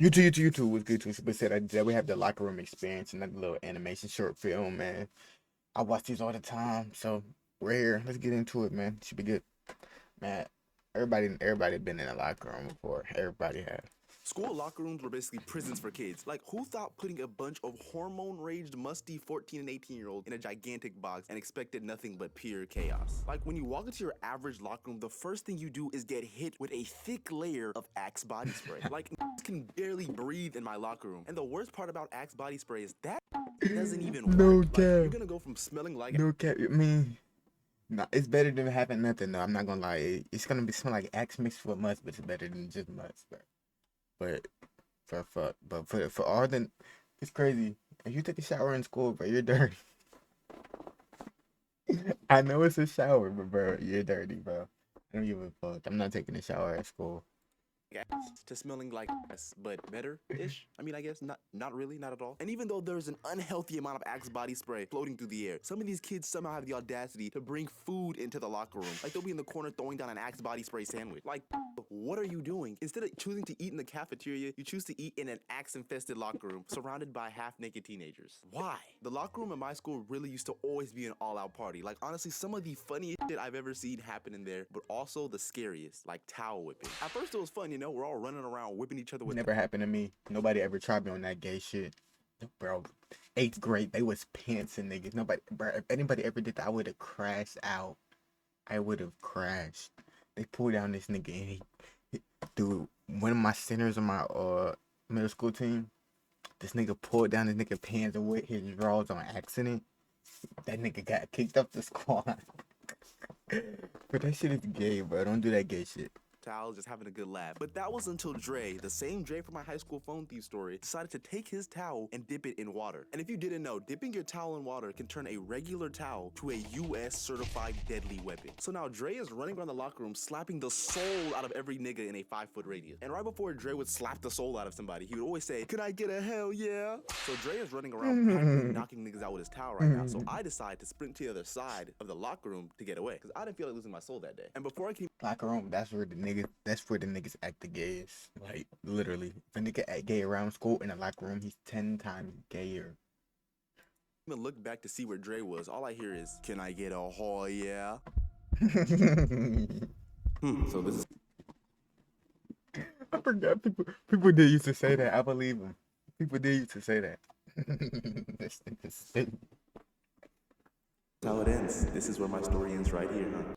YouTube was good too. But said that we have the locker room experience and that little animation short film, man. I watch these all the time, so we're here. Let's get into it, man. Should be good, man. Everybody been in a locker room before. Everybody has. School locker rooms were basically prisons for kids. Like, who thought putting a bunch of hormone-raged, musty 14 and 18-year-olds in a gigantic box and expected nothing but pure chaos? Like, when you walk into your average locker room, the first thing you do is get hit with a thick layer of Axe body spray. Like, can barely breathe in my locker room. And the worst part about Axe body spray is that doesn't even No work. cap. Like, you're gonna go from smelling like No cap. I mean, nah, it's better than having nothing though. I'm not gonna lie. It's gonna be smell like Axe mixed with must, but it's better than just must. But for all the, it's crazy. If you take a shower in school, bro, you're dirty. I know it's a shower, but bro, you're dirty, bro. I don't give a fuck. I'm not taking a shower at school. ass to smelling like ass, but better-ish. I mean, I guess not really, not at all. And even though there's an unhealthy amount of Axe body spray floating through the air, some of these kids somehow have the audacity to bring food into the locker room. Like, they'll be in the corner throwing down an Axe body spray sandwich. Like, what are you doing? Instead of choosing to eat in the cafeteria, you choose to eat in an Axe-infested locker room surrounded by half-naked teenagers. Why? The locker room in my school really used to always be an all-out party. Like, honestly, some of the funniest shit I've ever seen happen in there, but also the scariest, like towel whipping. At first, it was fun, you know, we're all running around whipping each other with. Never happened to me. Nobody ever tried me on that gay shit, bro. 8th grade, they was pantsing niggas. Nobody, bro. If anybody ever did that, I would have crashed out. I would have crashed. They pulled down this nigga and dude, one of my centers on my middle school team, this nigga pulled down this nigga pants and with his drawers on accident. That nigga got kicked off the squad. But that shit is gay, bro. Don't do that gay shit. Towel, just having a good laugh. But that was until Dre, the same Dre from my high school phone thief story, decided to take his towel and dip it in water. And if you didn't know, dipping your towel in water can turn a regular towel to a US certified deadly weapon. So now Dre is running around the locker room slapping the soul out of every nigga in a 5-foot radius. And right before Dre would slap the soul out of somebody, he would always say, "Can I get a hell yeah?" So Dre is running around practically knocking niggas out with his towel right now. So I decide to sprint to the other side of the locker room to get away, because I didn't feel like losing my soul that day. And before I can Locker room, that's where the niggas act the gayest. Like, literally. If a nigga act gay around school in a locker room, he's 10 times gayer. even look back to see where Dre was, all I hear is, "Can I get a hell yeah?" So this is. I forgot people did used to say that. I believe them. People did used to say that. This How it ends. This is where my story ends right here, huh?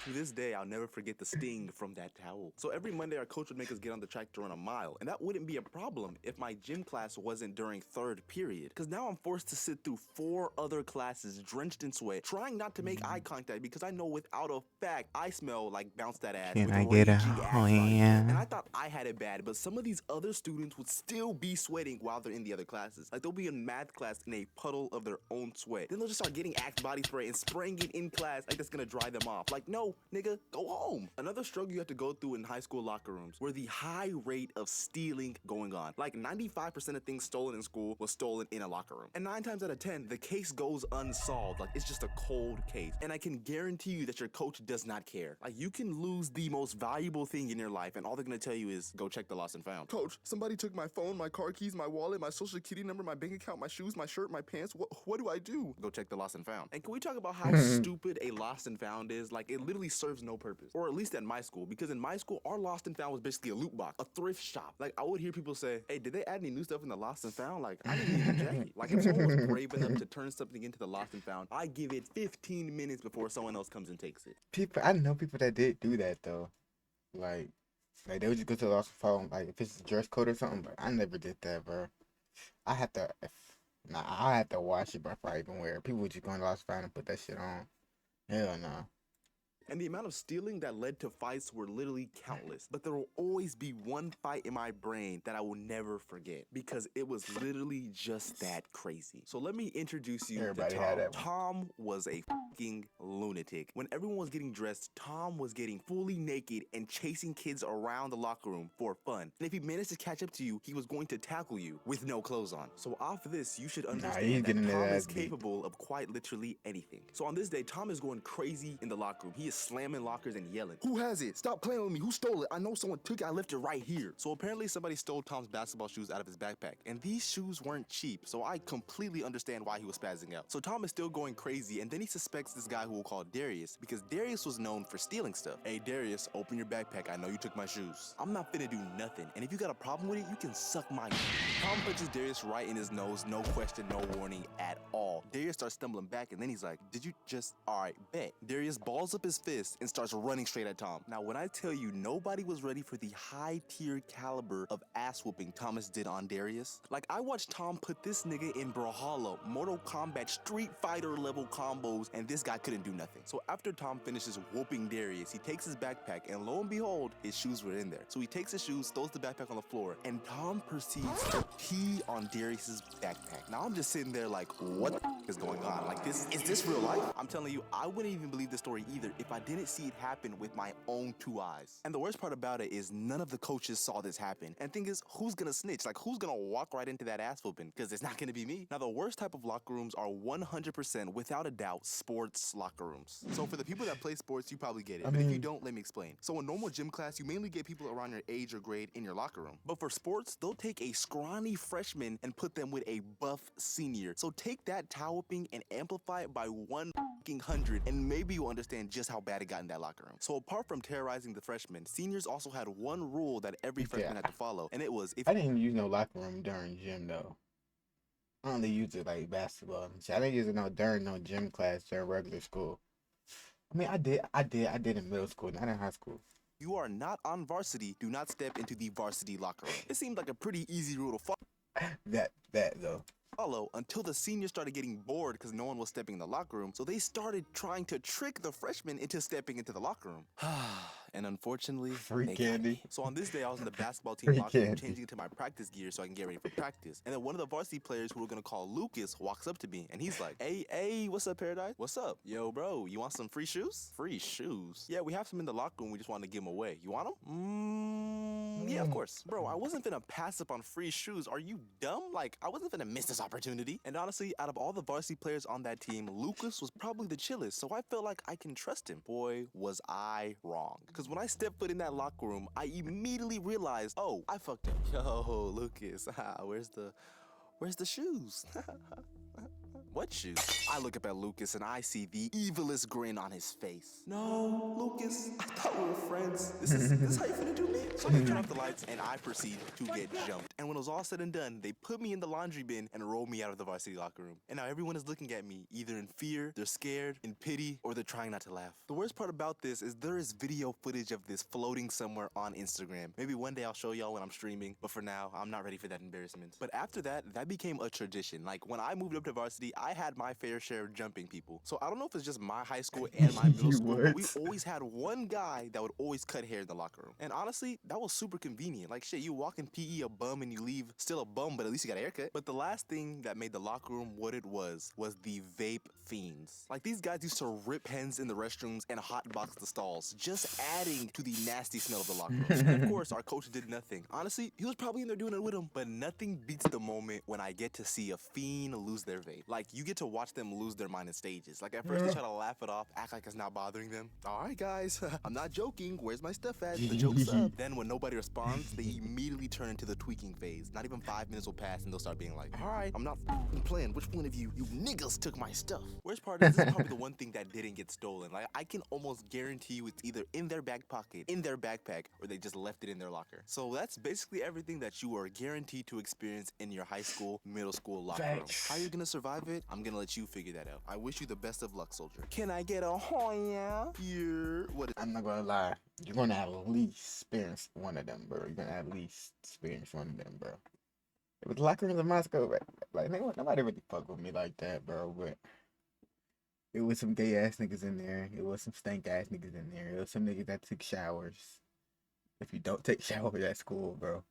To this day, I'll never forget the sting from that towel. So every Monday, our coach would make us get on the track to run a mile, and that wouldn't be a problem if my gym class wasn't during 3rd period, because now I'm forced to sit through 4 other classes drenched in sweat, trying not to make eye contact because I know without a fact I smell like bounce that ass. Can with I get a raging ass body. yeah? And I thought I had it bad, but some of these other students would still be sweating while they're in the other classes. Like, they'll be in math class in a puddle of their own sweat. Then they'll just start getting Axe body spray and spraying it in class like that's gonna dry them off. Like, no, nigga, go home. Another struggle you have to go through in high school locker rooms were the high rate of stealing going on. Like, 95% of things stolen in school was stolen in a locker room. And 9 times out of 10, the case goes unsolved. Like, it's just a cold case. And I can guarantee you that your coach does not care. Like, you can lose the most valuable thing in your life, and all they're gonna tell you is, "Go check the lost and found." "Coach, somebody took my phone, my car keys, my wallet, my social security number, my bank account, my shoes, my shirt, my pants. What do I do?" "Go check the lost and found." And can we talk about how stupid a lost and found is? Like, it literally serves no purpose. Or at least at my school, because in my school, our lost and found was basically a loot box, a thrift shop. Like, I would hear people say, "Hey, did they add any new stuff in the lost and found?" Like, I didn't even check it. Like, if someone was brave enough to turn something into the lost and found, I give it 15 minutes before someone else comes and takes it. I know people that did do that though. Like they would just go to the lost and found, like if it's a dress code or something. But I never did that, bro. I had to, I had to wash it before I even wear it. People would just go in the lost and found and put that shit on. Hell no. And the amount of stealing that led to fights were literally countless. But there will always be one fight in my brain that I will never forget, because it was literally just that crazy. So let me introduce you Everybody to had Tom. that one. Tom was a fucking lunatic. When everyone was getting dressed, Tom was getting fully naked and chasing kids around the locker room for fun. And if he managed to catch up to you, he was going to tackle you with no clothes on. So off this, you should he's understand that getting his Tom ass is beat. capable of quite literally anything. So on this day, Tom is going crazy in the locker room. He is is slamming lockers and yelling, "Who has it? Stop playing with me. Who stole it? I know someone took it. I left it right here." So apparently somebody stole Tom's basketball shoes out of his backpack, and these shoes weren't cheap, so I completely understand why he was spazzing out. So Tom is still going crazy, and then he suspects this guy who we'll call Darius, because Darius was known for stealing stuff. "Hey Darius, open your backpack. I know you took my shoes." "I'm not finna do nothing, and if you got a problem with it, you can suck my." Tom punches Darius right in his nose, no question, no warning at all. Darius starts stumbling back, and then he's like, "Did you just, alright, bet." Darius balls up his fist and starts running straight at Tom. Now, when I tell you nobody was ready for the high-tier caliber of ass-whooping Thomas did on Darius, like, I watched Tom put this nigga in Brawlhalla, Mortal Kombat, Street Fighter level combos, and this guy couldn't do nothing. So after Tom finishes whooping Darius, he takes his backpack, and lo and behold, his shoes were in there. So he takes his shoes, throws the backpack on the floor, and Tom proceeds to pee on Darius's backpack. Now I'm just sitting there like, what is going on? Like, is this real life? I'm telling you, I wouldn't even believe this story either if I didn't see it happen with my own 2 eyes. And the worst part about it is none of the coaches saw this happen. And thing is, who's gonna snitch? Like, who's gonna walk right into that ass whooping? Because it's not gonna be me. Now, the worst type of locker rooms are 100%, without a doubt, sports locker rooms. So for the people that play sports, you probably get it. But if you don't, let me explain. So in normal gym class, you mainly get people around your age or grade in your locker room. But for sports, they'll take a scrawny freshman and put them with a buff senior. So take that towel whipping and amplify it by 100, and maybe you'll understand just how bad it got in that locker room. So apart from terrorizing the freshmen, seniors also had one rule that every freshman had to follow, and it was, if I didn't even use no locker room during gym though. I only used it like basketball. I didn't use it during no gym class during regular school. I mean, I did in middle school, not in high school. you are not on varsity, do not step into the varsity locker room. It seemed like a pretty easy rule to That though. follow until the seniors started getting bored because no one was stepping in the locker room, so they started trying to trick the freshmen into stepping into the locker room. And unfortunately, Free they candy. got me. So on this day, I was in the basketball team Free locker room candy. changing into my practice gear so I can get ready for practice. And then one of the varsity players, who we're gonna call Lucas, walks up to me and he's like, hey, what's up, Paradise? What's up? Yo, bro, you want some free shoes? Free shoes? Yeah, we have some in the locker room. We just wanted to give them away. You want them? Yeah, of course. Bro, I wasn't finna pass up on free shoes. Are you dumb? Like, I wasn't finna miss this opportunity. And honestly, out of all the varsity players on that team, Lucas was probably the chillest, so I felt like I can trust him. Boy, was I wrong. Because when I stepped foot in that locker room, I immediately realized, oh, I fucked up. Yo, Lucas, where's the shoes? What shoes? I look up at Lucas and I see the evilest grin on his face. No, Lucas, I thought we were friends. This is how you finna do me? So they turn off the lights and I proceed to get jumped. And when it was all said and done, they put me in the laundry bin and rolled me out of the varsity locker room. And now everyone is looking at me, either in fear, they're scared, in pity, or they're trying not to laugh. The worst part about this is there is video footage of this floating somewhere on Instagram. Maybe one day I'll show y'all when I'm streaming, but for now, I'm not ready for that embarrassment. But after that, that became a tradition. Like, when I moved up to varsity, I had my fair share of jumping people. So I don't know if it's just my high school and my middle school, but we always had one guy that would always cut hair in the locker room. And honestly, that was super convenient. Like, shit, you walk in PE a bum and you leave still a bum, but at least you got a haircut. But the last thing that made the locker room what it was the vape fiends. Like, these guys used to rip pens in the restrooms and hotbox the stalls, just adding to the nasty smell of the locker room. And of course, our coach did nothing. Honestly, he was probably in there doing it with him, but nothing beats the moment when I get to see a fiend lose their vape. Like, you get to watch them lose their mind in stages. Like, at first they try to laugh it off, act like it's not bothering them. All right, guys, I'm not joking. Where's my stuff at? The joke's up. Then when nobody responds, they immediately turn into the tweaking phase. Not even 5 minutes will pass and they'll start being like, all right, I'm not playing. Which one of you niggas took my stuff? Worst part is, this is probably the one thing that didn't get stolen. Like, I can almost guarantee you it's either in their back pocket, in their backpack, or they just left it in their locker. So that's basically everything that you are guaranteed to experience in your high school, middle school locker room. How you're gonna survive it? I'm gonna let you figure that out. I wish you the best of luck, soldier. Can I get a Hoya? Here. I'm not gonna lie. You're gonna at least experience one of them, bro. You're gonna at least experience one of them, bro. It was locker rooms in my school, right? Like, nobody really fuck with me like that, bro. But it was some gay ass niggas in there. It was some stank ass niggas in there. It was some niggas that took showers. If you don't take showers at school, bro.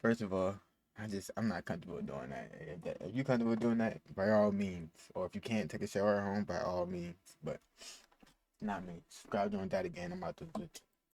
First of all, I'm not comfortable doing that. If you're comfortable doing that, by all means. Or if you can't take a shower at home, by all means. But not me. Subscribe doing that again. I'm out to